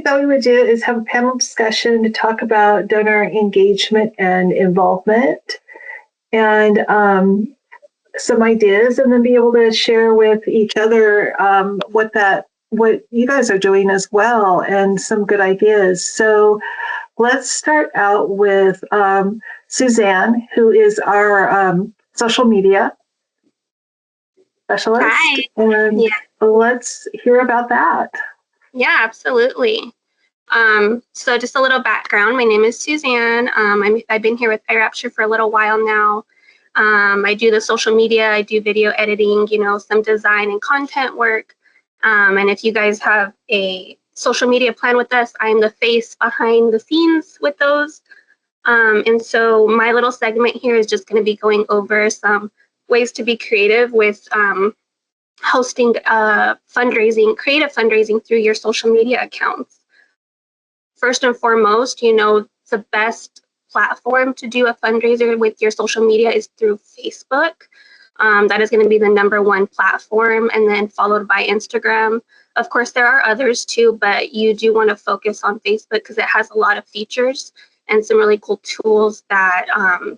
we thought we would do is have a panel discussion to talk about donor engagement and involvement, and some ideas, and then be able to share with each other what you guys are doing as well, and some good ideas. So let's start out with Suzanne, who is our social media specialist. Hi. And let's hear about that. Yeah, absolutely. So just a little background. My name is Suzanne. I've been here with iRapture for a little while now. I do the social media, I do video editing, some design and content work. And if you guys have a social media plan with us, I'm the face behind the scenes with those. And so my little segment here is just going to be going over some ways to be creative with hosting creative fundraising through your social media accounts. First and foremost, the best platform to do a fundraiser with your social media is through Facebook. That is going to be the #1 platform, and then followed by Instagram. Of course, there are others too, but you do want to focus on Facebook because it has a lot of features and some really cool tools that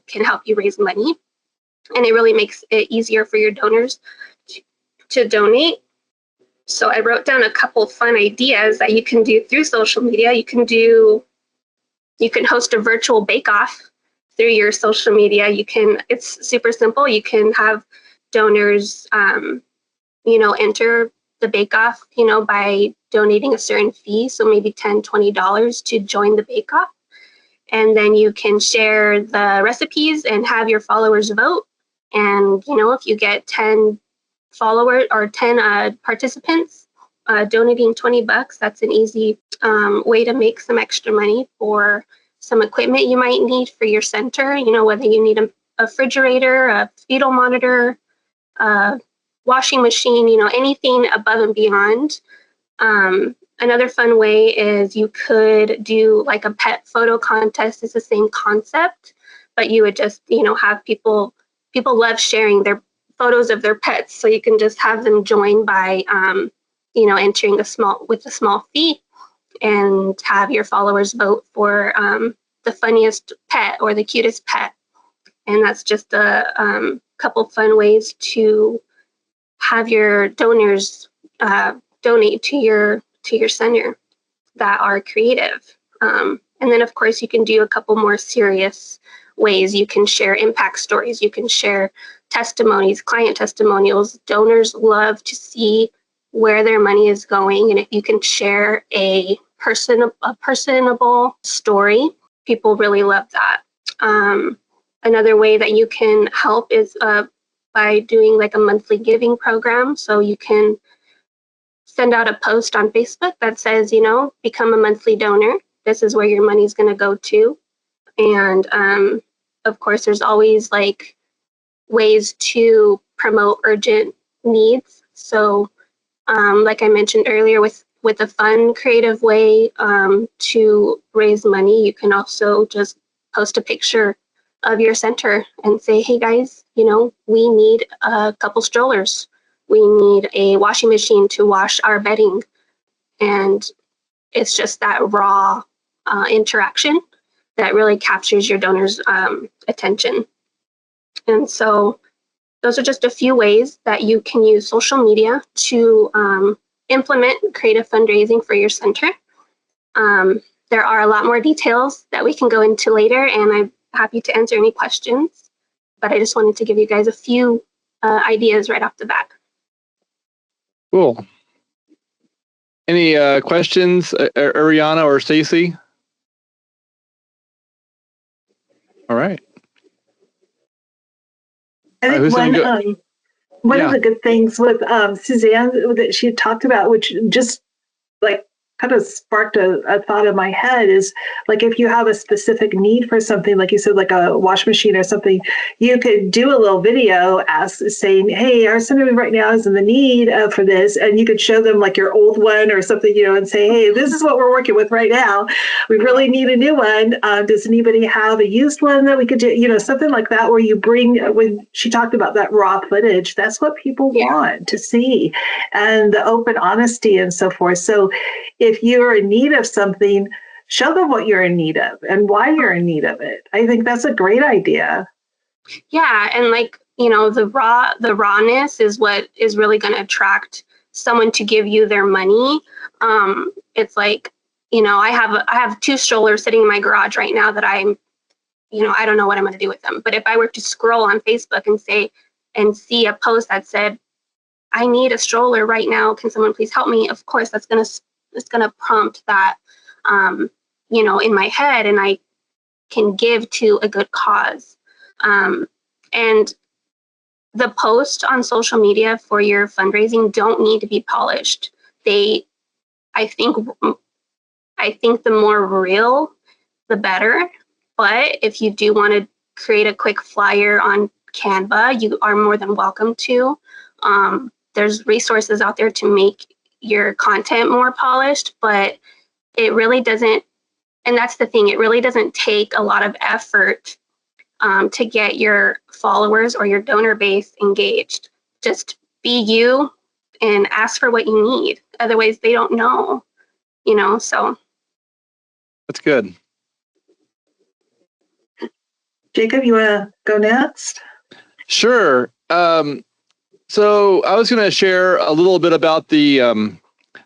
can help you raise money. And it really makes it easier for your donors to donate. So I wrote down a couple fun ideas that you can do through social media. You can host a virtual bake-off through your social media. It's super simple. You can have donors, enter the bake-off, by donating a certain fee. So maybe $10, $20 to join the bake-off. And then you can share the recipes and have your followers vote. And, if you get 10 followers or 10 participants donating $20, that's an easy way to make some extra money for some equipment you might need for your center, whether you need a refrigerator, a fetal monitor, a washing machine, anything above and beyond. Another fun way is you could do like a pet photo contest. It's the same concept, but you would just, have people love sharing their photos of their pets. So you can just have them join by, entering a small fee, and have your followers vote for the funniest pet or the cutest pet. And that's just a couple fun ways to have your donors donate to your center that are creative. And then, of course, you can do a couple more serious ways. You can share impact stories. You can share testimonies, client testimonials. Donors love to see where their money is going. And if you can share a personable story, people really love that. Another way that you can help is by doing like a monthly giving program. So you can send out a post on Facebook that says, become a monthly donor. This is where your money is going to go to. And of course, there's always like ways to promote urgent needs. So like I mentioned earlier, with a fun, creative way to raise money, you can also just post a picture of your center and say, hey guys, we need a couple strollers. We need a washing machine to wash our bedding. And it's just that raw interaction that really captures your donors' attention. And so those are just a few ways that you can use social media to implement creative fundraising for your center. There are a lot more details that we can go into later, and I'm happy to answer any questions. But I just wanted to give you guys a few ideas right off the bat. Cool. Any questions, Ariana or Stacy? All right. I think one of the good things with Suzanne that she talked about, which just like kind of sparked a thought in my head, is like if you have a specific need for something, like you said, like a wash machine or something, you could do a little video saying, hey, our center right now is in the need for this, and you could show them like your old one or something, and say, hey, this is what we're working with right now. we really need a new one. Does anybody have a used one that we could do? Something like that, where you bring, when she talked about that raw footage, that's what people want to see, and the open honesty and so forth. So if you're in need of something, show them what you're in need of and why you're in need of it. I think that's a great idea. Yeah, and the rawness is what is really going to attract someone to give you their money. It's like, I have 2 strollers sitting in my garage right now that I don't know what I'm going to do with them. But if I were to scroll on Facebook and see a post that said, I need a stroller right now, can someone please help me? Of course, it's gonna prompt that, in my head, and I can give to a good cause. And the post on social media for your fundraising don't need to be polished. I think the more real, the better. But if you do want to create a quick flyer on Canva, you are more than welcome to. There's resources out there to make your content more polished, but it really doesn't, and that's the thing, it really doesn't take a lot of effort to get your followers or your donor base engaged. Just be you and ask for what you need. Otherwise, they don't know, so. That's good. Jacob, you want to go next? Sure. So I was going to share a little bit about the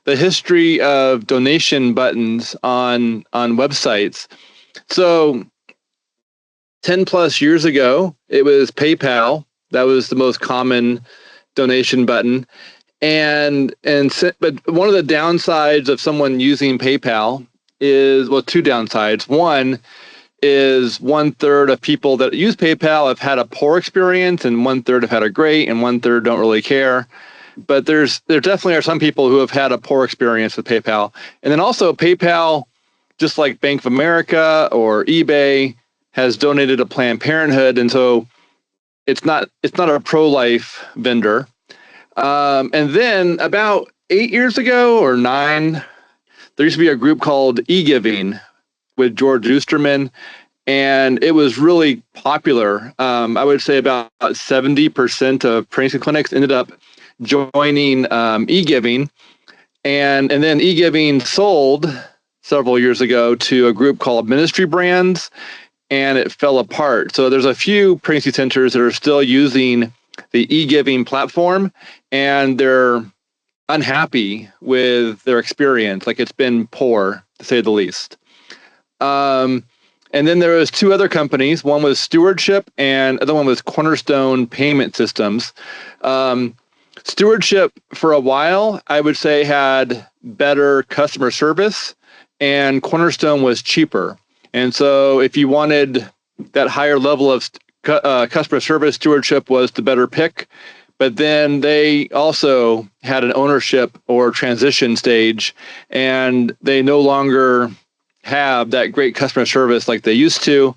history of donation buttons on websites. So 10 plus years ago, it was PayPal. That was the most common donation button. But one of the downsides of someone using PayPal is, well, 2 downsides. One is 1/3 of people that use PayPal have had a poor experience, and 1/3 have had a great, and 1/3 don't really care. But there definitely are some people who have had a poor experience with PayPal. And then also PayPal, just like Bank of America or eBay, has donated to Planned Parenthood, and so it's not a pro-life vendor. And then about 8 years ago or 9, there used to be a group called eGiving with George Oosterman, and it was really popular. I would say about 70% of pregnancy clinics ended up joining eGiving, and then eGiving sold several years ago to a group called Ministry Brands, and it fell apart. So there's a few pregnancy centers that are still using the eGiving platform, and they're unhappy with their experience. Like, it's been poor, to say the least. And then there was 2 other companies. One was Stewardship, and the other one was Cornerstone Payment Systems. Stewardship, for a while, I would say, had better customer service, and Cornerstone was cheaper. And so if you wanted that higher level of customer service, Stewardship was the better pick. But then they also had an ownership or transition stage, and they no longer have that great customer service like they used to.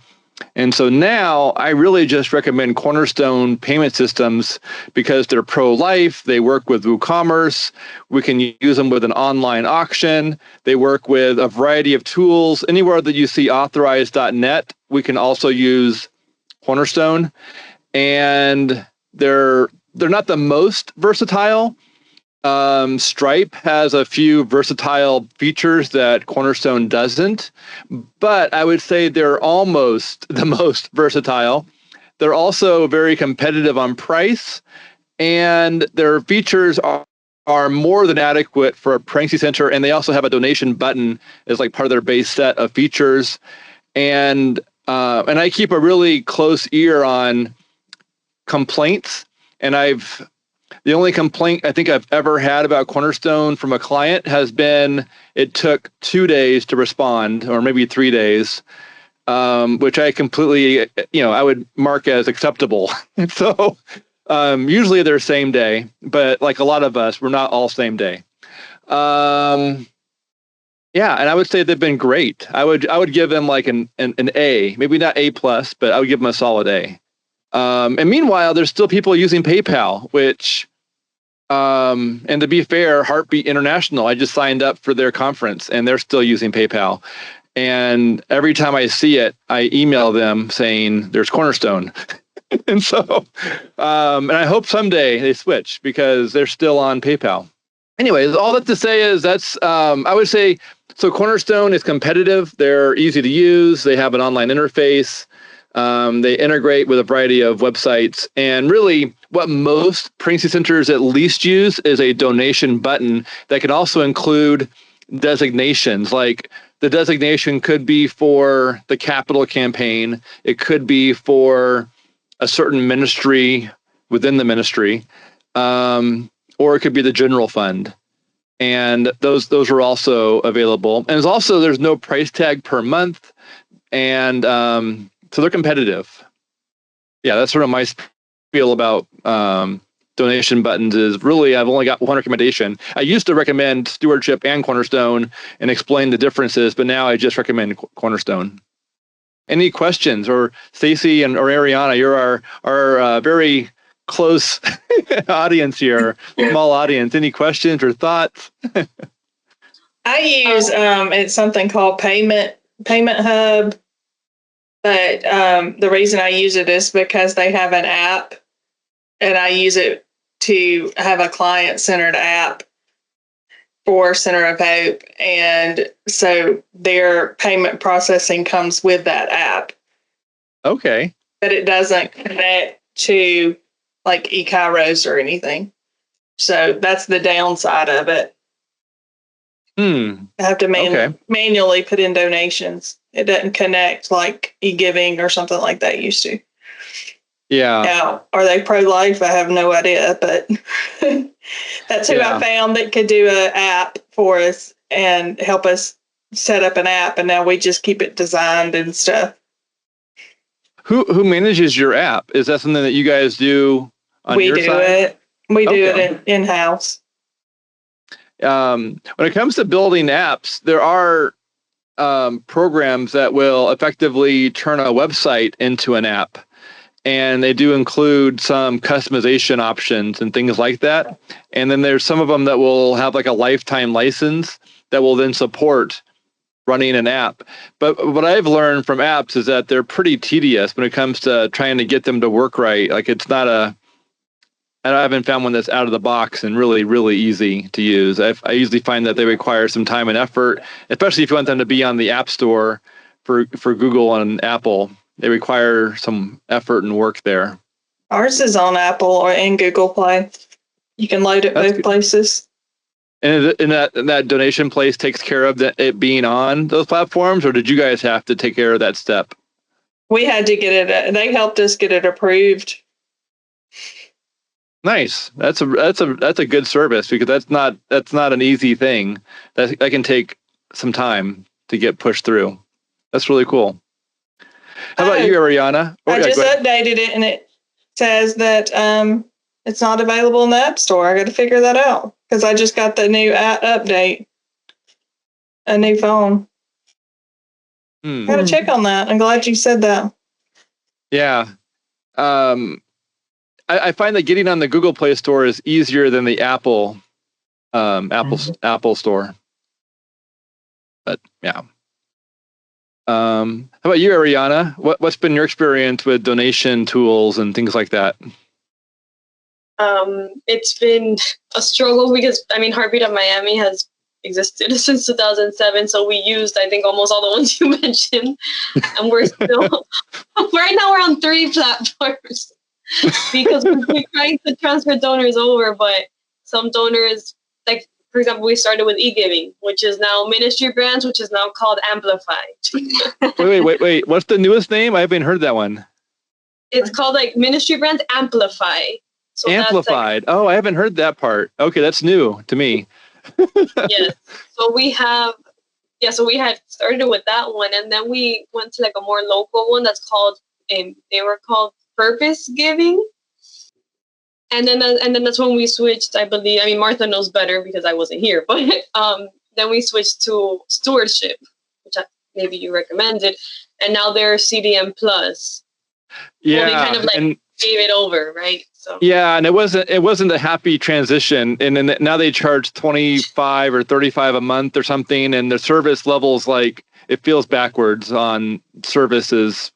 And so now I really just recommend Cornerstone Payment Systems because they're pro-life. They work with WooCommerce. We can use them with an online auction. They work with a variety of tools. Anywhere that you see authorized.net, we can also use Cornerstone. And they're not the most versatile. Stripe has a few versatile features that Cornerstone doesn't, but I would say they're almost the most versatile. They're also very competitive on price, and their features are more than adequate for a pregnancy center, and they also have a donation button as like part of their base set of features. And I keep a really close ear on complaints, and the only complaint I think I've ever had about Cornerstone from a client has been it took 2 days to respond, or maybe 3 days, which I completely, I would mark as acceptable. So usually they're same day, but like a lot of us, we're not all same day. And I would say they've been great. I would give them like an A, maybe not A+, but I would give them a solid A. And meanwhile, there's still people using PayPal, which, and to be fair, Heartbeat International, I just signed up for their conference, and they're still using PayPal. And every time I see it, I email them saying there's Cornerstone. And so, and I hope someday they switch because they're still on PayPal. Anyways, all that to say is I would say, so Cornerstone is competitive. They're easy to use. They have an online interface. They integrate with a variety of websites. And really, what most pregnancy centers at least use is a donation button that can also include designations. Like the designation could be for the capital campaign. It could be for a certain ministry within the ministry, or it could be the general fund. And those are also available. And there's no price tag per month. And so they're competitive. Yeah, that's sort of my feel about donation buttons is really, I've only got one recommendation. I used to recommend Stewardship and Cornerstone and explain the differences, but now I just recommend Cornerstone. Any questions? Or Stacy or Ariana, you're our very close audience here, small audience. Any questions or thoughts? I use it's something called Payment Hub, but the reason I use it is because they have an app, and I use it to have a client-centered app for Center of Hope, and so their payment processing comes with that app. Okay. But it doesn't connect to like eKairos or anything. So that's the downside of it. I have to manually put in donations. It doesn't connect like e-giving or something like that used to. Yeah. Now, are they pro-life? I have no idea, but that's who I found that could do an app for us and help us set up an app. And now we just keep it designed and stuff. Who manages your app? Is that something that you guys do on your side? We do it in-house. When it comes to building apps, there are programs that will effectively turn a website into an app. And they do include some customization options and things like that. And then there's some of them that will have like a lifetime license that will then support running an app. But what I've learned from apps is that they're pretty tedious when it comes to trying to get them to work right. Like it's not I haven't found one that's out of the box and really, really easy to use. I usually find that they require some time and effort, especially if you want them to be on the App Store for Google and Apple. They require some effort and work there. Ours is on Apple or in Google Play. You can load it both places. And that donation place takes care of it being on those platforms, or did you guys have to take care of that step? We had to get it. They helped us get it approved. Nice. That's a good service because that's not an easy thing. That can take some time to get pushed through. That's really cool. How about you, Ariana? I just updated it and it says that it's not available in the App Store. I got to figure that out because I just got the new update, a new phone. Got to check on that. I'm glad you said that. Yeah. I find that getting on the Google Play Store is easier than the Apple Store. But yeah. How about you, Ariana? What's been your experience with donation tools and things like that? It's been a struggle because Heartbeat of Miami has existed since 2007, so we used I think almost all the ones you mentioned, and we're still right now we're on 3 platforms because we're trying to transfer donors over, but some donors, like for example, we started with e-giving, which is now Ministry Brands, which is now called Amplify. Wait. What's the newest name? I haven't heard that one. It's called like Ministry Brands Amplify. So Amplified. I haven't heard that part. Okay, that's new to me. Yes. So we had started with that one, and then we went to like a more local one that's called they were called Purpose Giving. And then that's when we switched, I believe. Martha knows better because I wasn't here, but then we switched to Stewardship, which maybe you recommended, and now they're CDM Plus. Yeah, well, they kind of like gave it over, right? So yeah, and it wasn't a happy transition, and then now they charge 25 or 35 a month or something, and the service levels, like, it feels backwards on services.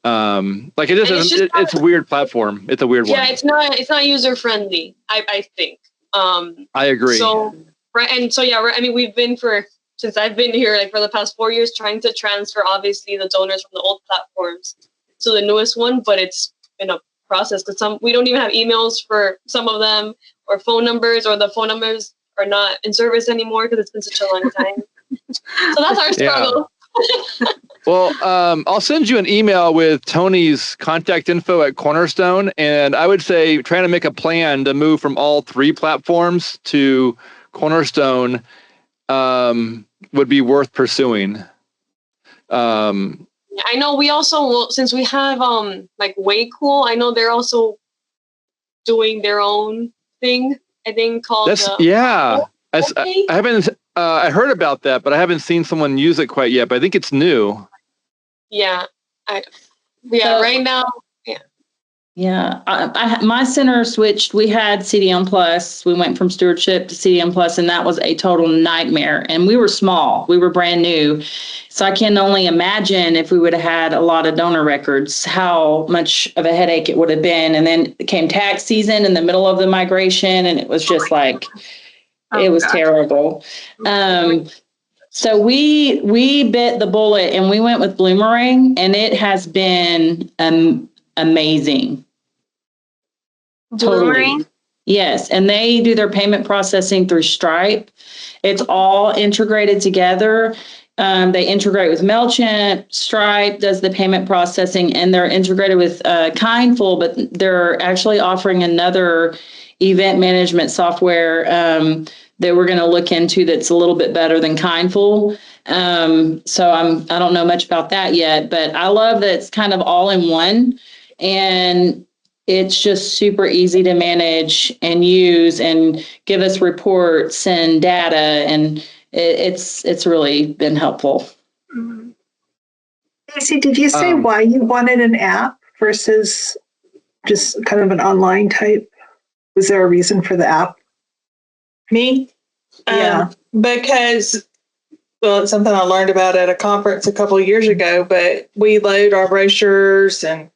Like, it isn't. It's a weird platform. It's a weird one. Yeah, it's not user friendly. I think. I agree. So right, and so yeah, I mean, we've been since I've been here, like for the past 4 years, trying to transfer obviously the donors from the old platforms to the newest one, but it's been a process because we don't even have emails for some of them, or phone numbers, or the phone numbers are not in service anymore because it's been such a long time. So that's our struggle. Yeah. Well, I'll send you an email with Tony's contact info at Cornerstone, and I would say trying to make a plan to move from all 3 platforms to Cornerstone would be worth pursuing. I know we also, since we have like Way Cool, I know they're also doing their own thing. I think called I haven't. I heard about that, but I haven't seen someone use it quite yet. But I think it's new. Yeah, right now. Yeah, my center switched. We had CDM Plus. We went from stewardship to CDM Plus, and that was a total nightmare. And we were small. We were brand new. So I can only imagine if we would have had a lot of donor records, how much of a headache it would have been. And then it came tax season in the middle of the migration, and it was just like, it was terrible. So we bit the bullet and we went with Bloomerang, and it has been amazing. Totally. Yes. And they do their payment processing through Stripe. It's all integrated together. They integrate with MailChimp. Stripe does the payment processing, and they're integrated with Kindful, but they're actually offering another event management software that we're going to look into that's a little bit better than Kindful. So I don't know much about that yet, but I love that it's kind of all in one, and it's just super easy to manage and use and give us reports and data, and it's really been helpful. Casey, did you say why you wanted an app versus just kind of an online type? Was there a reason for the app? Me? Yeah. Because, well, it's something I learned about at a conference a couple of years ago, but we load our brochures, and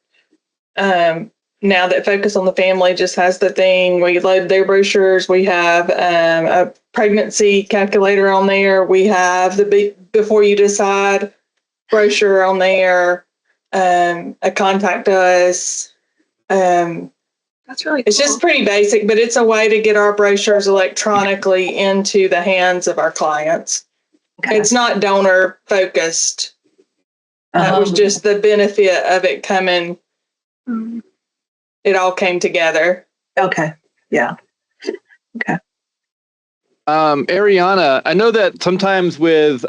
now that Focus on the Family just has the thing, we load their brochures. We have a pregnancy calculator on there. We have the Before You Decide brochure on there, a Contact Us. That's really cool. It's just pretty basic, but it's a way to get our brochures electronically into the hands of our clients. Okay. It's not donor focused. That was just the benefit of it coming. It all came together. Okay. Yeah. Okay. Ariana, I know that sometimes with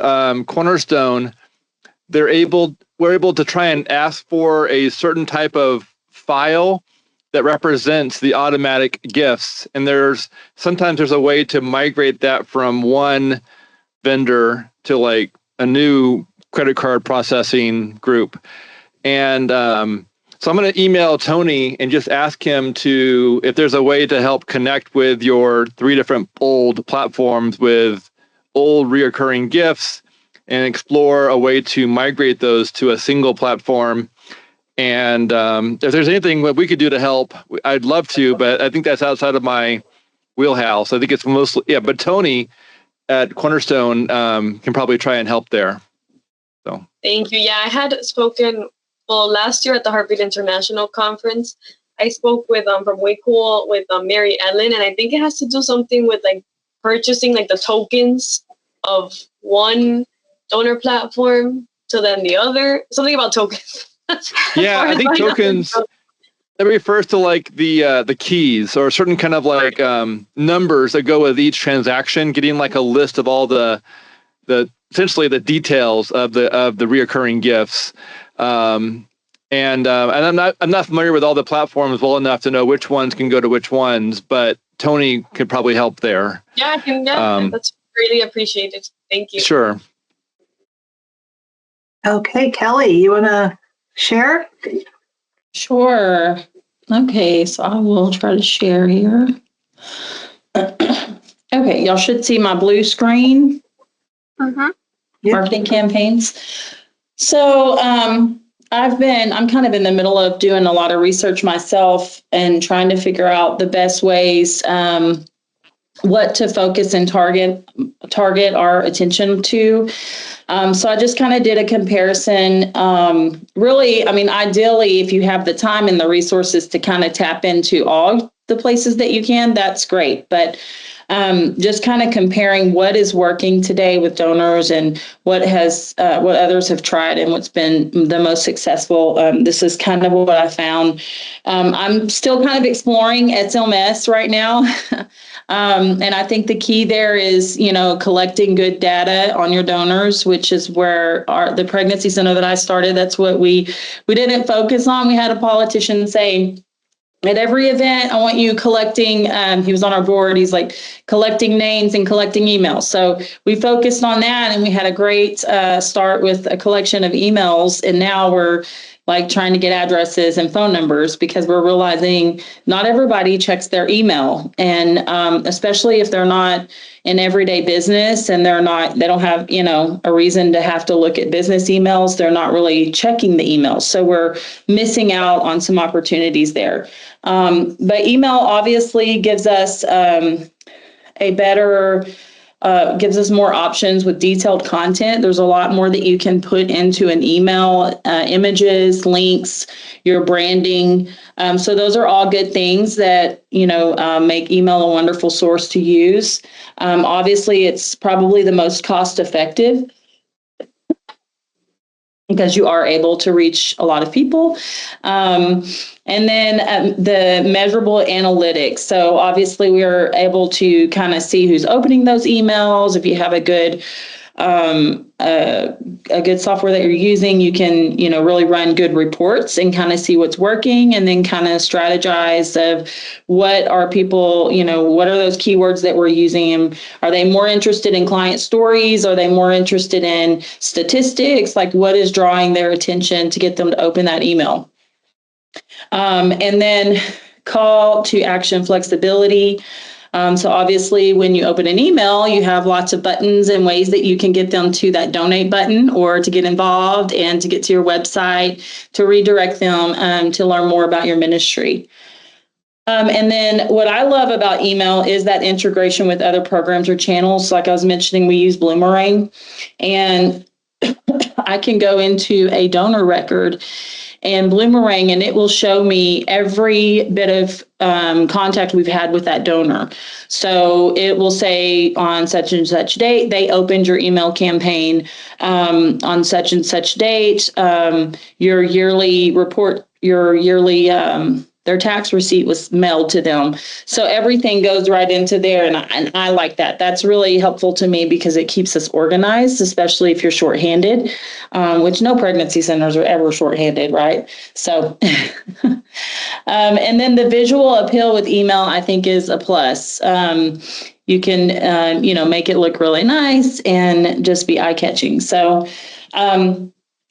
Cornerstone, we're able to try and ask for a certain type of file that represents the automatic gifts. And sometimes there's a way to migrate that from one vendor to like a new credit card processing group. And so I'm going to email Tony and just ask him if there's a way to help connect with your 3 different old platforms with old reoccurring gifts, and explore a way to migrate those to a single platform. And if there's anything that we could do to help, I'd love to, but I think that's outside of my wheelhouse. I think it's mostly, but Tony at Cornerstone can probably try and help there. So thank you. Yeah, I had spoken, last year at the Heartbeat International Conference, I spoke with from Way Cool with Mary Ellen, and I think it has to do something with like purchasing like the tokens of one donor platform to then the other, something about tokens. Yeah, I think tokens, that refers to like the keys or certain kind of like numbers that go with each transaction, getting like a list of all the essentially the details of the reoccurring gifts. And I'm not familiar with all the platforms well enough to know which ones can go to which ones, but Tony could probably help there. Yeah, I can. Yeah, that's really appreciated. Thank you. Sure. Okay, Kelly, you want to share? Sure. Okay, so I will try to share here. Okay, y'all should see my blue screen, Mhm. Yeah. marketing campaigns. So I'm kind of in the middle of doing a lot of research myself and trying to figure out the best ways, what to focus and target our attention to. So I just kind of did a comparison. Really, I mean, ideally, if you have the time and the resources to kind of tap into all the places that you can, that's great. But just kind of comparing what is working today with donors and what others have tried and what's been the most successful. This is kind of what I found. I'm still kind of exploring SLMS right now. And I think the key there is, collecting good data on your donors, which is where the pregnancy center that I started, that's what we didn't focus on. We had a politician say, at every event, I want you collecting, he was on our board, he's like collecting names and collecting emails. So we focused on that, and we had a great start with a collection of emails. And now we're like trying to get addresses and phone numbers, because we're realizing not everybody checks their email. And especially if they're not in everyday business and they don't have, a reason to have to look at business emails, they're not really checking the emails. So we're missing out on some opportunities there. But email obviously gives us gives us more options with detailed content. There's a lot more that you can put into an email, images, links, your branding. So those are all good things that, make email a wonderful source to use. Obviously, it's probably the most cost effective, because you are able to reach a lot of people. And then the measurable analytics. So obviously we are able to kind of see who's opening those emails. If you have a good software that you're using, you can, really run good reports and kind of see what's working, and then kind of strategize of what are people, what are those keywords that we're using, and are they more interested in client stories? Are they more interested in statistics? Like, what is drawing their attention to get them to open that email? And then call to action flexibility. So obviously, when you open an email, you have lots of buttons and ways that you can get them to that donate button, or to get involved and to get to your website, to redirect them to learn more about your ministry. And then what I love about email is that integration with other programs or channels. Like I was mentioning, we use Bloomerang, and I can go into a donor record and Bloomerang, and it will show me every bit of contact we've had with that donor. So it will say on such and such date, they opened your email campaign, on such and such date, your yearly report, their tax receipt was mailed to them. So everything goes right into there. And I like that. That's really helpful to me, because it keeps us organized, especially if you're shorthanded, which no pregnancy centers are ever shorthanded, right? So, and then the visual appeal with email, I think, is a plus. You can, make it look really nice and just be eye-catching. So,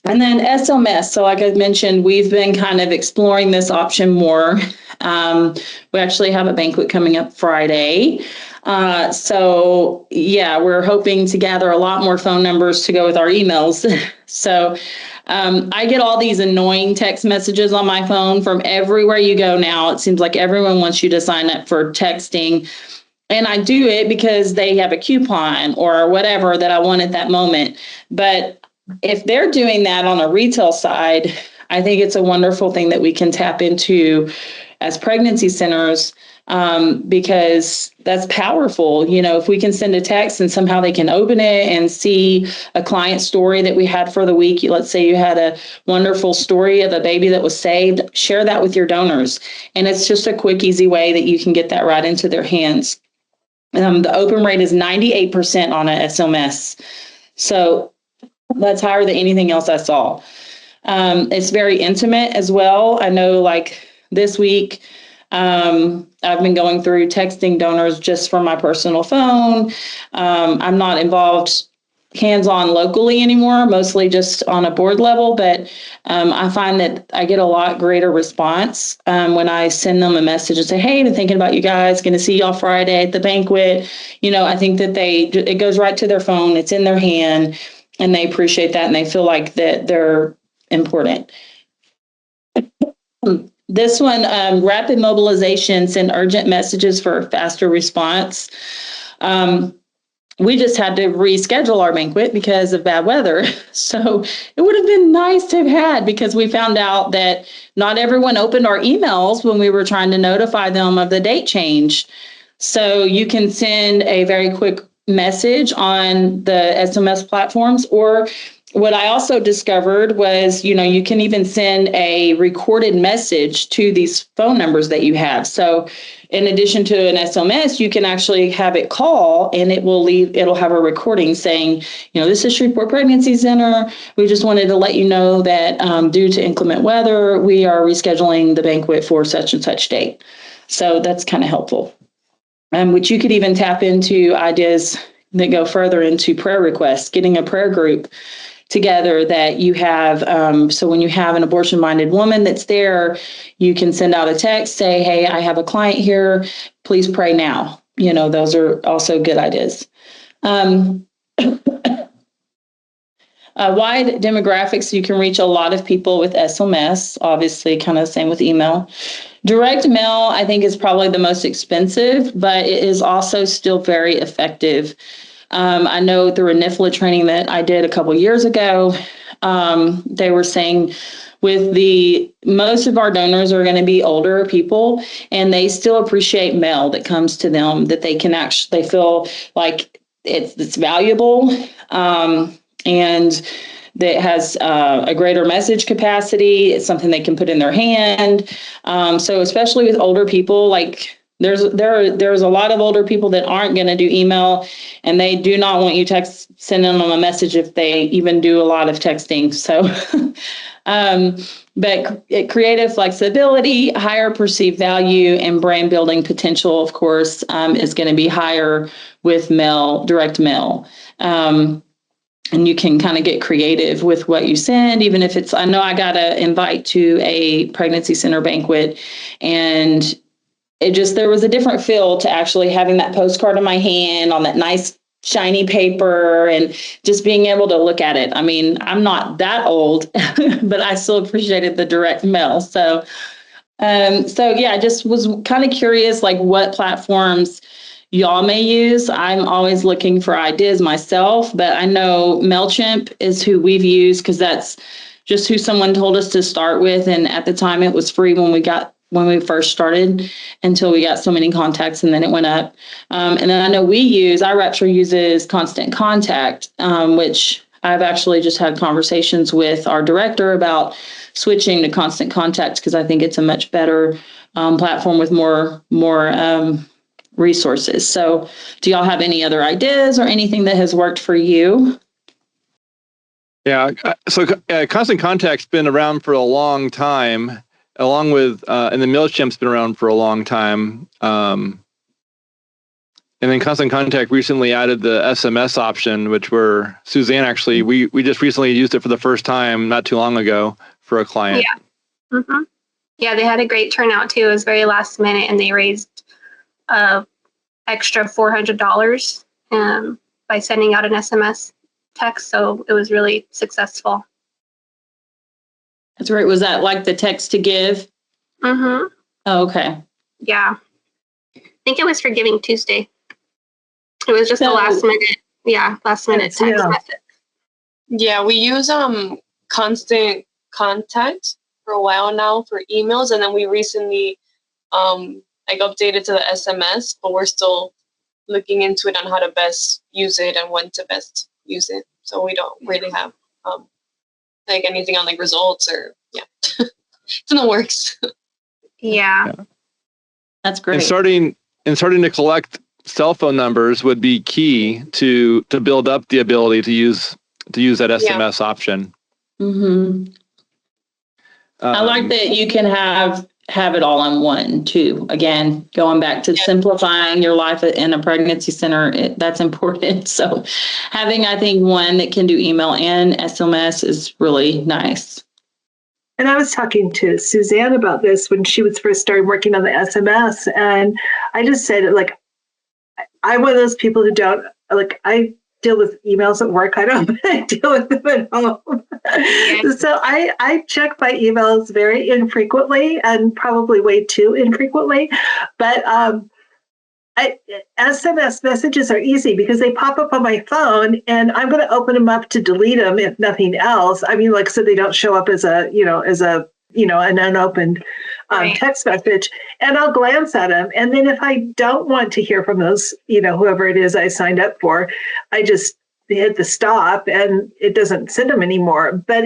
and then SLMS. So like I mentioned, we've been kind of exploring this option more. We actually have a banquet coming up Friday. So yeah, we're hoping to gather a lot more phone numbers to go with our emails. So I get all these annoying text messages on my phone from everywhere you go now. It seems like everyone wants you to sign up for texting. And I do it because they have a coupon or whatever that I want at that moment. But if they're doing that on a retail side, I think it's a wonderful thing that we can tap into as pregnancy centers, because that's powerful. If we can send a text and somehow they can open it and see a client story that we had for the week. Let's say you had a wonderful story of a baby that was saved, share that with your donors. And it's just a quick, easy way that you can get that right into their hands. The open rate is 98% on a SLMS. So that's higher than anything else I saw. It's very intimate as well. I know, like this week, I've been going through texting donors just from my personal phone. I'm not involved hands-on locally anymore, mostly just on a board level, but I find that I get a lot greater response when I send them a message and say, hey, been thinking about you guys, going to see y'all Friday at the banquet. I think that it goes right to their phone, it's in their hand, and they appreciate that, and they feel like that they're important. This one, rapid mobilization, send urgent messages for a faster response. We just had to reschedule our banquet because of bad weather. So it would have been nice to have had, because we found out that not everyone opened our emails when we were trying to notify them of the date change. So you can send a very quick message on the SMS platforms, or what I also discovered was, you can even send a recorded message to these phone numbers that you have. So in addition to an SMS, you can actually have it call, and it'll have a recording saying, this is Shreveport Pregnancy Center. We just wanted to let you know that due to inclement weather, we are rescheduling the banquet for such and such date. So that's kind of helpful. Which you could even tap into ideas that go further into prayer requests, getting a prayer group together that you have. So when you have an abortion-minded woman that's there, you can send out a text, say, hey, I have a client here, please pray now. Those are also good ideas. Wide demographics, you can reach a lot of people with SMS, obviously kind of the same with email. Direct mail, I think, is probably the most expensive, but it is also still very effective. I know through a NIFLA training that I did a couple years ago, they were saying most of our donors are going to be older people, and they still appreciate mail that comes to them, that they feel like it's valuable, and that has a greater message capacity. It's something they can put in their hand. So especially with older people, like there's a lot of older people that aren't going to do email, and they do not want you sending them a message if they even do a lot of texting. So, but creative flexibility, higher perceived value, and brand building potential, of course, is going to be higher with direct mail. And you can kind of get creative with what you send, even if I know I got an invite to a pregnancy center banquet, and there was a different feel to actually having that postcard in my hand on that nice shiny paper and just being able to look at it. I mean, I'm not that old, but I still appreciated the direct mail. So yeah, I just was kind of curious, like what platforms y'all may use. I'm always looking for ideas myself, but I know MailChimp is who we've used because that's just who someone told us to start with. And at the time it was free when we first started, until we got so many contacts, and then it went up. And then I know iRapture uses Constant Contact, which I've actually just had conversations with our director about switching to Constant Contact, because I think it's a much better platform with more resources. So do y'all have any other ideas or anything that has worked for you? Yeah, so Constant Contact's been around for a long time, along with, and the MailChimp's been around for a long time. And then Constant Contact recently added the SMS option, which Suzanne actually, we just recently used it for the first time not too long ago for a client. Yeah. Mm-hmm. Yeah, they had a great turnout too. It was very last minute, and they raised extra $400 by sending out an SMS text. So it was really successful. That's right. Was that like the text to give? Mm-hmm. Oh, okay. Yeah. I think it was for Giving Tuesday. It was just a last minute text message. Yeah, we use Constant Contact for a while now for emails, and then we recently updated to the SMS, but we're still looking into it on how to best use it and when to best use it. So we don't really have anything on results or it's in the works. Yeah. That's great. And starting to collect cell phone numbers would be key to build up the ability to use that SMS option. Mm-hmm. I like that you can have have it all in one too. Again, going back to simplifying your life in a pregnancy center, that's important. So having, I think, one that can do email and SMS is really nice. And I was talking to Suzanne about this when she was first started working on the SMS. And I just said, like, I'm one of those people who don't, like, I deal with emails at work. I don't deal with them at home. So I check my emails very infrequently and probably way too infrequently. But SMS messages are easy because they pop up on my phone and I'm going to open them up to delete them if nothing else. I mean, like, so they don't show up as an unopened text message, and I'll glance at them. And then if I don't want to hear from those, whoever it is I signed up for, I just hit the stop and it doesn't send them anymore. But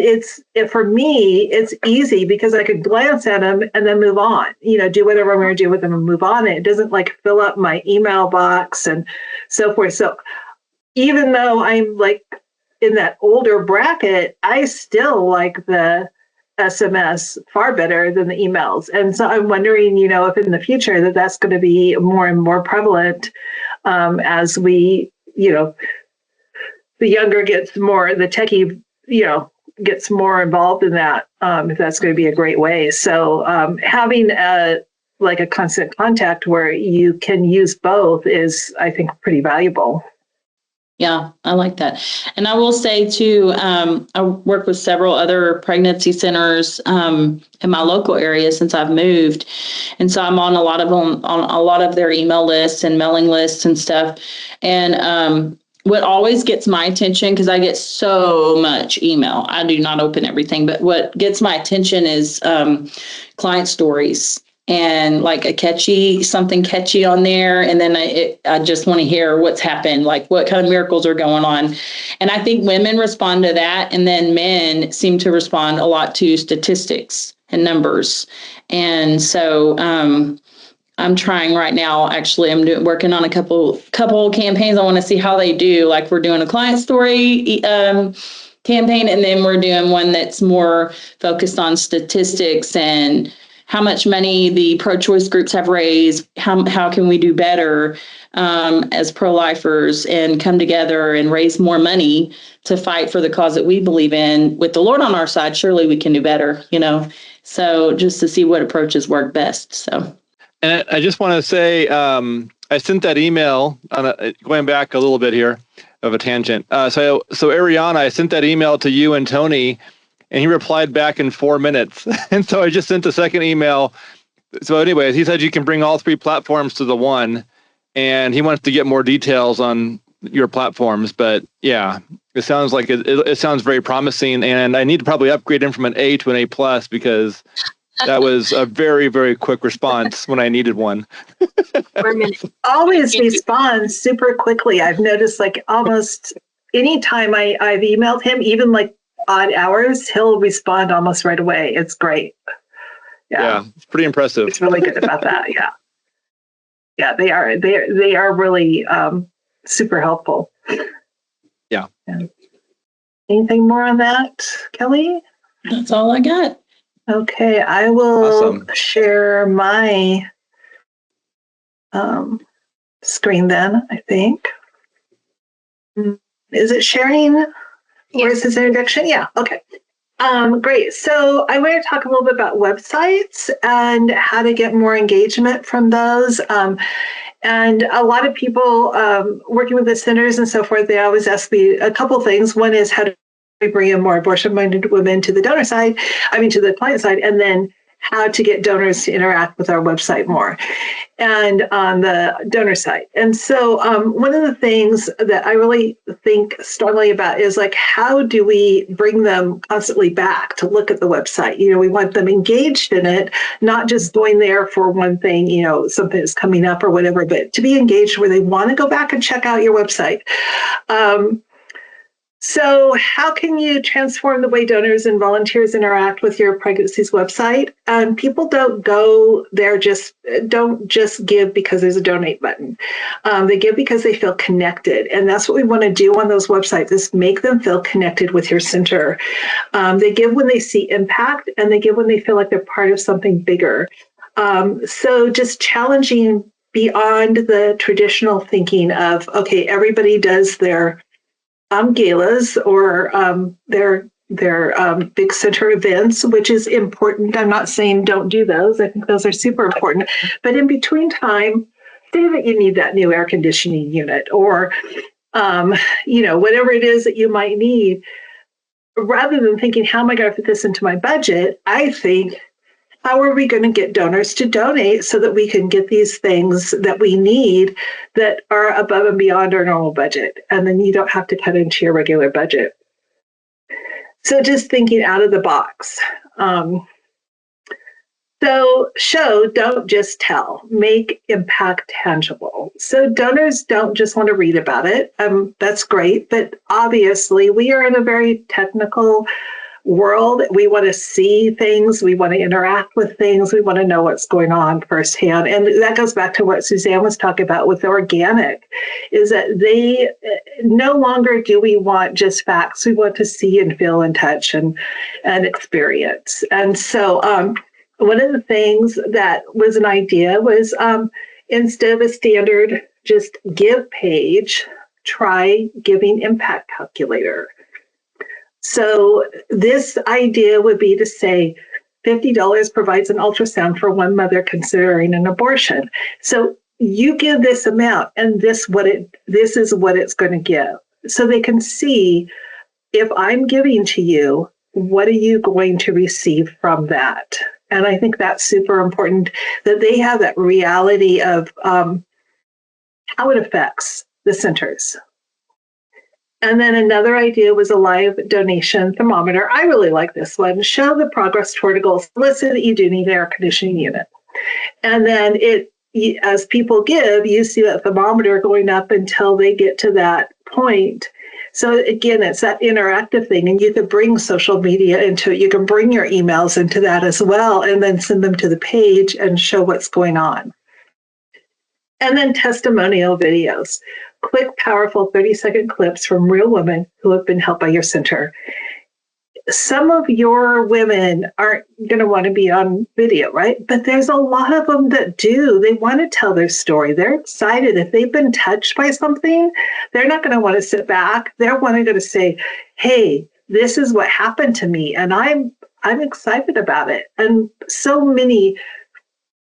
for me, it's easy because I could glance at them and then move on, do whatever I'm going to do with them and move on. It doesn't like fill up my email box and so forth. So even though I'm like in that older bracket, I still like the SMS far better than the emails. And so I'm wondering, if in the future that's going to be more and more prevalent as we, the younger gets more, the techie, gets more involved in that, if that's going to be a great way. So having a constant contact where you can use both is, I think, pretty valuable. Yeah, I like that. And I will say too, I work with several other pregnancy centers in my local area since I've moved. And so I'm on a lot of their email lists and mailing lists and stuff. And what always gets my attention, because I get so much email, I do not open everything, but what gets my attention is client stories. And like something catchy on there. And then I just want to hear what's happened, like what kind of miracles are going on. And I think women respond to that. And then men seem to respond a lot to statistics and numbers. And so I'm trying right now, actually, working on a couple campaigns. I want to see how they do. Like we're doing a client story campaign, and then we're doing one that's more focused on statistics and how much money the pro-choice groups have raised, how can we do better as pro-lifers and come together and raise more money to fight for the cause that we believe in. With the Lord on our side, surely we can do better, So just to see what approaches work best. So, and I just want to say, I sent that email going back a little bit here of a tangent. So Ariana, I sent that email to you and Tony, and he replied back in 4 minutes. And so I just sent a second email. So anyways, he said you can bring all three platforms to the one, and he wants to get more details on your platforms. But yeah, it sounds like it sounds very promising, and I need to probably upgrade him from an A to an A+, because that was a very, very quick response when I needed one. Always responds super quickly. I've noticed, like, almost any time I've emailed him, even like odd hours, he'll respond almost right away. It's great. Yeah, it's pretty impressive. It's really good about that. Yeah, they are really super helpful. Yeah. Anything more on that, Kelly? That's all I got. Okay, I will share my screen then, I think. Is it sharing? Where's his introduction? Yeah, okay. Great. So I want to talk a little bit about websites and how to get more engagement from those. And a lot of people working with the centers and so forth, they always ask me a couple things. One is, how do we bring in more abortion-minded women to the donor side, to the client side, and then how to get donors to interact with our website more, and on the donor side. And so one of the things that I really think strongly about is, like, how do we bring them constantly back to look at the website? We want them engaged in it, not just going there for one thing, something is coming up or whatever, but to be engaged where they want to go back and check out your website. So how can you transform the way donors and volunteers interact with your pregnancy's website? People don't go there don't just give because there's a donate button. They give because they feel connected. And that's what we want to do on those websites, is make them feel connected with your center. They give when they see impact, and they give when they feel like they're part of something bigger. So just challenging beyond the traditional thinking of, okay, everybody does their galas or their big center events, which is important. I'm not saying don't do those. I think those are super important. But in between time, say that you need that new air conditioning unit or, whatever it is that you might need. Rather than thinking, how am I going to fit this into my budget? I think, how are we going to get donors to donate so that we can get these things that we need that are above and beyond our normal budget? And then you don't have to cut into your regular budget. So just thinking out of the box. So show, don't just tell, make impact tangible. So donors don't just want to read about it. That's great. But obviously we are in a very technical world. We want to see things. We want to interact with things. We want to know what's going on firsthand. And that goes back to what Suzanne was talking about with the organic, is that they no longer do we want just facts. We want to see and feel and touch and experience. And so one of the things that was an idea was instead of a standard just give page, try giving impact calculator. So this idea would be to say $50 provides an ultrasound for one mother considering an abortion. So you give this amount and this is what it's going to give. So they can see, if I'm giving to you, what are you going to receive from that? And I think that's super important, that they have that reality of how it affects the centers. And then another idea was a live donation thermometer. I really like this one. Show the progress toward a goal. Let's say that you do need an air conditioning unit. And then as people give, you see that thermometer going up until they get to that point. So again, it's that interactive thing, and you can bring social media into it. You can bring your emails into that as well, and then send them to the page and show what's going on. And then testimonial videos. Quick, powerful 30-second clips from real women who have been helped by your center. Some of your women aren't going to want to be on video, right? But there's a lot of them that do. They want to tell their story. They're excited. If they've been touched by something, they're not going to want to sit back. They're wanting to say, hey, this is what happened to me, and I'm excited about it. And so many,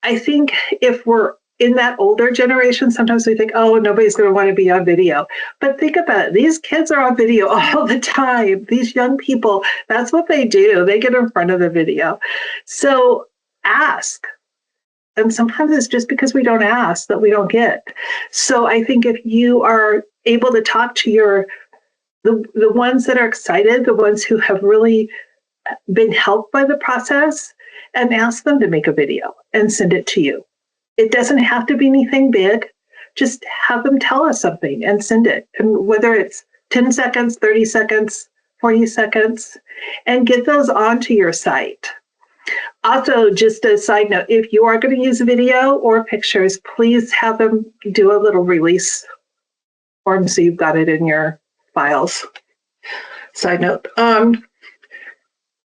I think if we're in that older generation, sometimes we think, oh, nobody's going to want to be on video. But think about it. These kids are on video all the time. These young people, that's what they do. They get in front of the video. So ask. And sometimes it's just because we don't ask that we don't get. So I think if you are able to talk to the ones that are excited, the ones who have really been helped by the process, and ask them to make a video and send it to you. It doesn't have to be anything big. Just have them tell us something and send it. And whether it's 10 seconds, 30 seconds, 40 seconds, and get those onto your site. Also, just a side note, if you are going to use video or pictures, please have them do a little release form so you've got it in your files. Side note,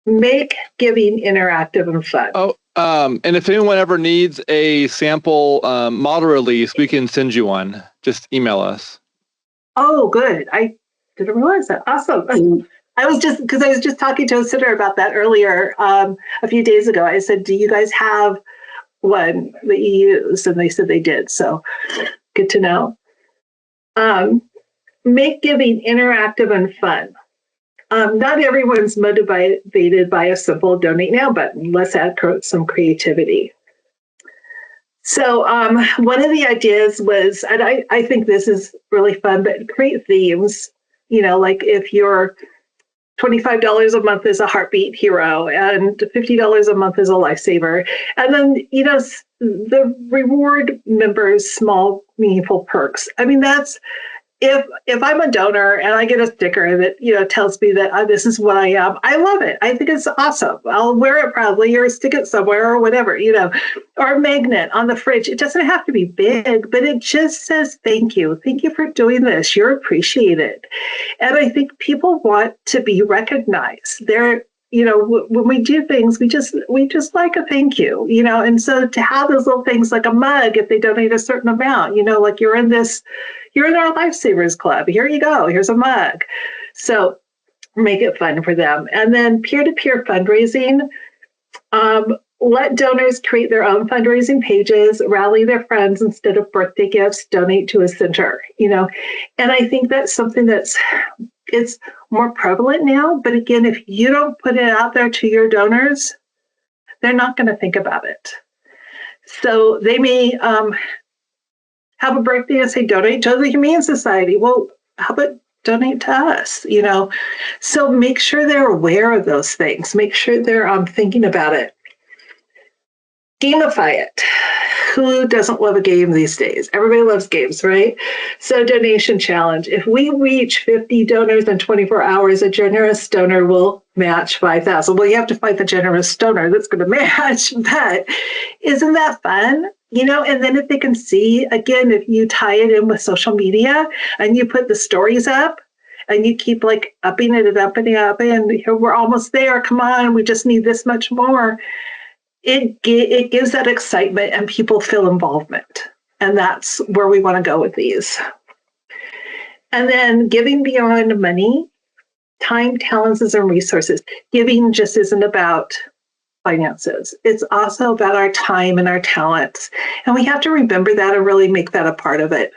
make giving interactive and fun. And if anyone ever needs a sample model release, we can send you one. Just email us. Oh, good. I didn't realize that. Awesome. I was just talking to a sitter about that earlier a few days ago. I said, do you guys have one that you use? And they said they did. So good to know. Make giving interactive and fun. Not everyone's motivated by a simple donate now button. Let's add some creativity. So one of the ideas was, and I think this is really fun, but create themes. Like if you're $25 a month is a heartbeat hero and $50 a month is a lifesaver. And then, the reward members small, meaningful perks. I mean, that's, if I'm a donor and I get a sticker that, tells me that this is what I am, I love it. I think it's awesome. I'll wear it proudly or stick it somewhere or whatever, or a magnet on the fridge. It doesn't have to be big, but it just says, thank you. Thank you for doing this. You're appreciated. And I think people want to be recognized. when we do things, we just like a thank you, and so to have those little things like a mug if they donate a certain amount, like you're in our Lifesavers Club. Here you go. Here's a mug. So make it fun for them. And then peer-to-peer fundraising. Let donors create their own fundraising pages, rally their friends instead of birthday gifts, donate to a center, And I think that's something it's more prevalent now. But again, if you don't put it out there to your donors, they're not going to think about it. So they may have a birthday and say, donate to the Humane Society. Well, how about donate to us, So make sure they're aware of those things. Make sure they're thinking about it. Gamify it. Who doesn't love a game these days? Everybody loves games, right? So donation challenge. If we reach 50 donors in 24 hours, a generous donor will match 5,000. Well, you have to find the generous donor that's going to match, but isn't that fun? And then if they can see, again, if you tie it in with social media and you put the stories up and you keep like upping it and upping it up, and we're almost there. Come on, we just need this much more. It gives that excitement and people feel involvement. And that's where we want to go with these. And then giving beyond money, time, talents, and resources. Giving just isn't about finances. It's also about our time and our talents. And we have to remember that and really make that a part of it.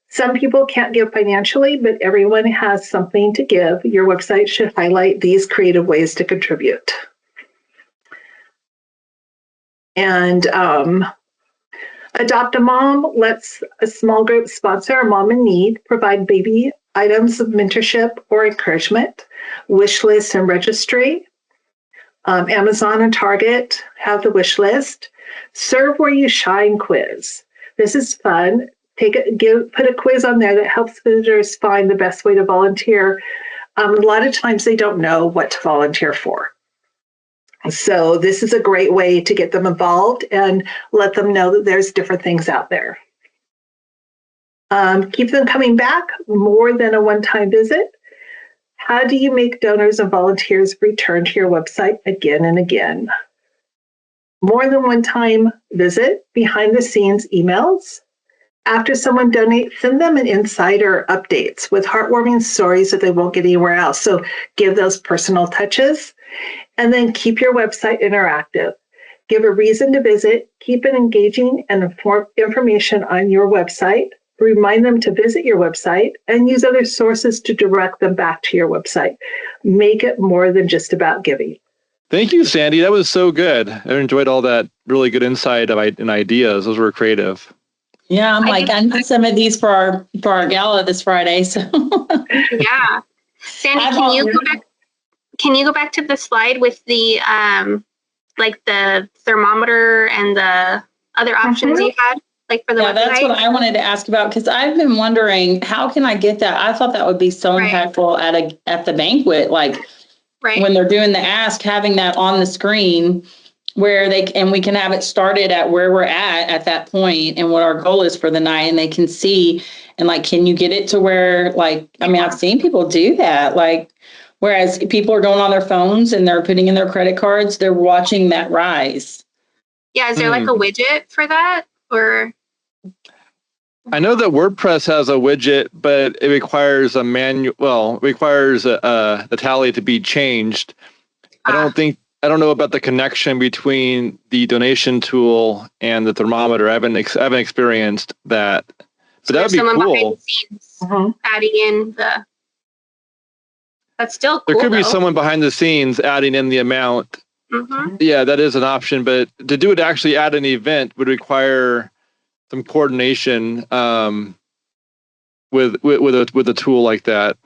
Some people can't give financially, but everyone has something to give. Your website should highlight these creative ways to contribute. And Adopt a Mom lets a small group sponsor a mom in need, provide baby items of mentorship or encouragement, wish list and registry. Amazon and Target have the wish list. Serve Where You Shine quiz. This is fun. Put a quiz on there that helps visitors find the best way to volunteer. A lot of times they don't know what to volunteer for. So this is a great way to get them involved and let them know that there's different things out there. Keep them coming back more than a one-time visit. How do you make donors and volunteers return to your website again and again? More than one-time visit, behind-the-scenes emails. After someone donates, send them an insider updates with heartwarming stories that they won't get anywhere else. So give those personal touches. And then keep your website interactive. Give a reason to visit, keep it engaging and inform information on your website. Remind them to visit your website and use other sources to direct them back to your website. Make it more than just about giving. Thank you, Sandy. That was so good. I enjoyed all that really good insight and ideas. Those were creative. Yeah, I need some of these for our gala this Friday. So yeah, Sandy, can you go back to the slide with the like the thermometer and the other options you had, like for the website? That's what I wanted to ask about, because I've been wondering, how can I get that? I thought that would be so impactful at the banquet, like when they're doing the ask, having that on the screen where we can have it started at where we're at that point and what our goal is for the night, and they can see, and like, can you get it to where, like, I mean, I've seen people do that, like, whereas people are going on their phones and they're putting in their credit cards, they're watching that rise. Yeah, is there like a widget for that, or? I know that WordPress has a widget, but it requires the tally to be changed. I don't know about the connection between the donation tool and the thermometer. I haven't experienced that, but that would be cool. Behind the scenes adding in that's still cool. There could be someone behind the scenes adding in the amount. Mm-hmm. Yeah, that is an option, but to do it actually at an event would require some coordination with a tool like that.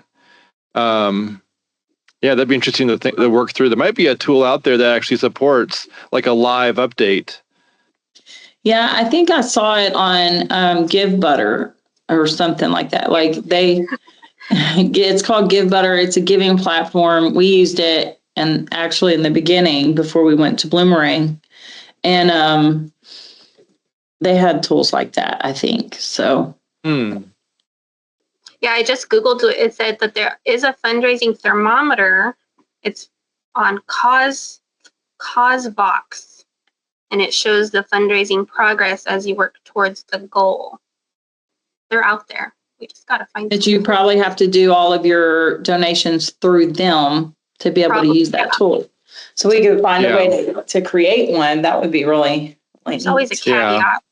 Yeah, that'd be interesting to work through. There might be a tool out there that actually supports like a live update. Yeah, I think I saw it on GiveButter or something like that. Like it's called GiveButter. It's a giving platform. We used it, and actually in the beginning before we went to Bloomerang, and they had tools like that, I think. So. Yeah, I just Googled it. It said that there is a fundraising thermometer, It's on CauseVox, and it shows the fundraising progress as you work towards the goal. They're out there. We just got to find But you probably have to do all of your donations through them to be able to use that tool. So we could find a way to create one. That would be really There's always a caveat.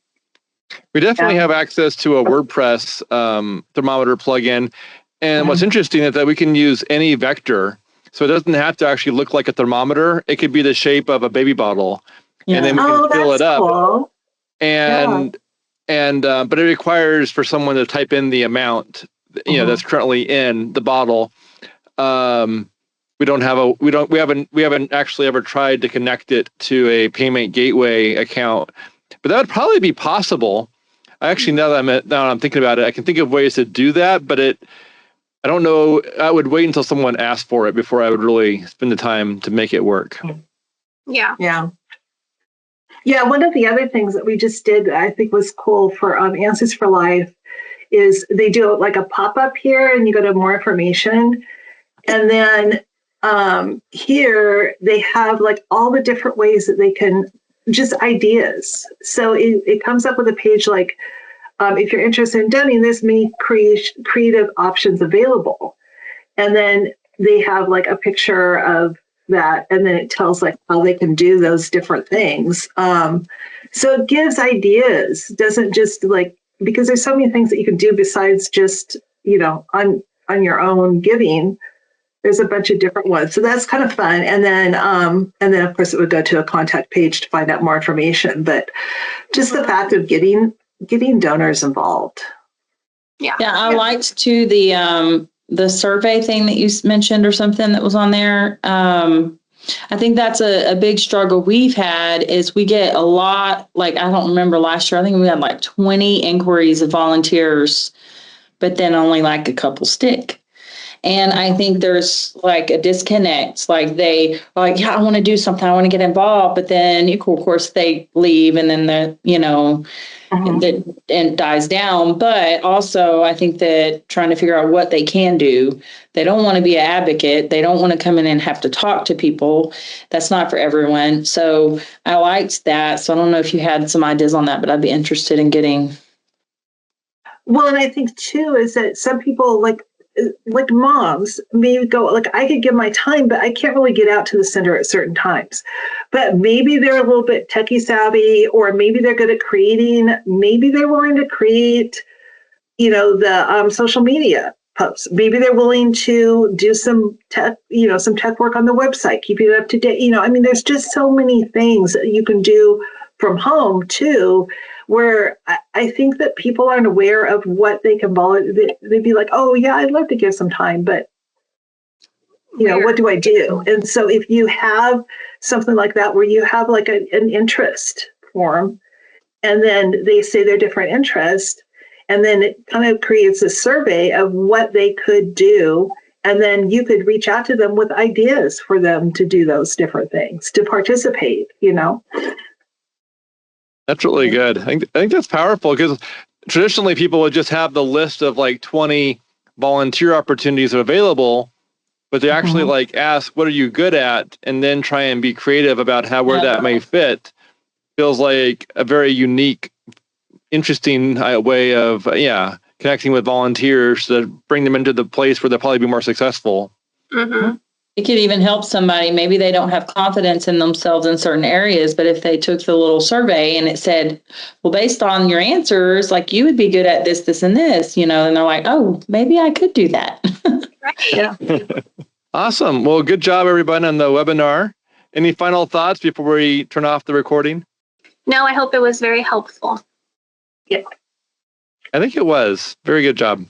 We definitely have access to a WordPress thermometer plugin. And what's interesting is that we can use any vector. So it doesn't have to actually look like a thermometer. It could be the shape of a baby bottle. And then we can fill it up. Cool. And but it requires for someone to type in the amount, that's currently in the bottle. We haven't actually ever tried to connect it to a payment gateway account, but that would probably be possible. I actually, now that I'm thinking about it, I can think of ways to do that, but I don't know. I would wait until someone asked for it before I would really spend the time to make it work. Yeah. One of the other things that we just did that I think was cool for Answers for Life is they do like a pop-up here, and you go to more information, and then here they have like all the different ways that they can just ideas. So it comes up with a page like, if you're interested in donating, there's many creative options available. And then they have like a picture of that, and then it tells like how they can do those different things. So it gives ideas, doesn't just like, because there's so many things that you can do besides just, on your own giving. There's a bunch of different ones. So that's kind of fun. And then of course it would go to a contact page to find out more information. But just the fact of getting donors involved. Yeah, I liked too the survey thing that you mentioned or something that was on there. I think that's a big struggle we've had is we get a lot, like I don't remember last year, I think we had like 20 inquiries of volunteers, but then only like a couple stick. And I think there's like a disconnect. Like they are like, I want to do something. I want to get involved. But then, of course, they leave and then and dies down. But also, I think that trying to figure out what they can do. They don't want to be an advocate. They don't want to come in and have to talk to people. That's not for everyone. So I liked that. So I don't know if you had some ideas on that, but I'd be interested in getting. Well, and I think too is that some people like moms may go like, I could give my time, but I can't really get out to the center at certain times. But maybe they're a little bit techie savvy, or maybe they're good at creating. Maybe they're willing to create, the social media posts. Maybe they're willing to do some tech work on the website, keeping it up to date. There's just so many things that you can do from home too, where I think that people aren't aware of what they can volunteer. They'd be like, oh yeah, I'd love to give some time, but what do I do? And so if you have something like that, where you have like an interest form, and then they say their different interests, and then it kind of creates a survey of what they could do. And then you could reach out to them with ideas for them to do those different things, to participate, That's really good. I think that's powerful, because traditionally people would just have the list of like 20 volunteer opportunities available, but they actually like ask, what are you good at? And then try and be creative about where that may fit. Feels like a very unique, interesting way of, connecting with volunteers to bring them into the place where they'll probably be more successful. Mm-hmm. It could even help somebody. Maybe they don't have confidence in themselves in certain areas, but if they took the little survey and it said, well, based on your answers, like you would be good at this, this, and this, and they're like, oh, maybe I could do that. Right. Yeah. Awesome. Well, good job, everybody, on the webinar. Any final thoughts before we turn off the recording? No, I hope it was very helpful. Yeah. I think it was. Very good job.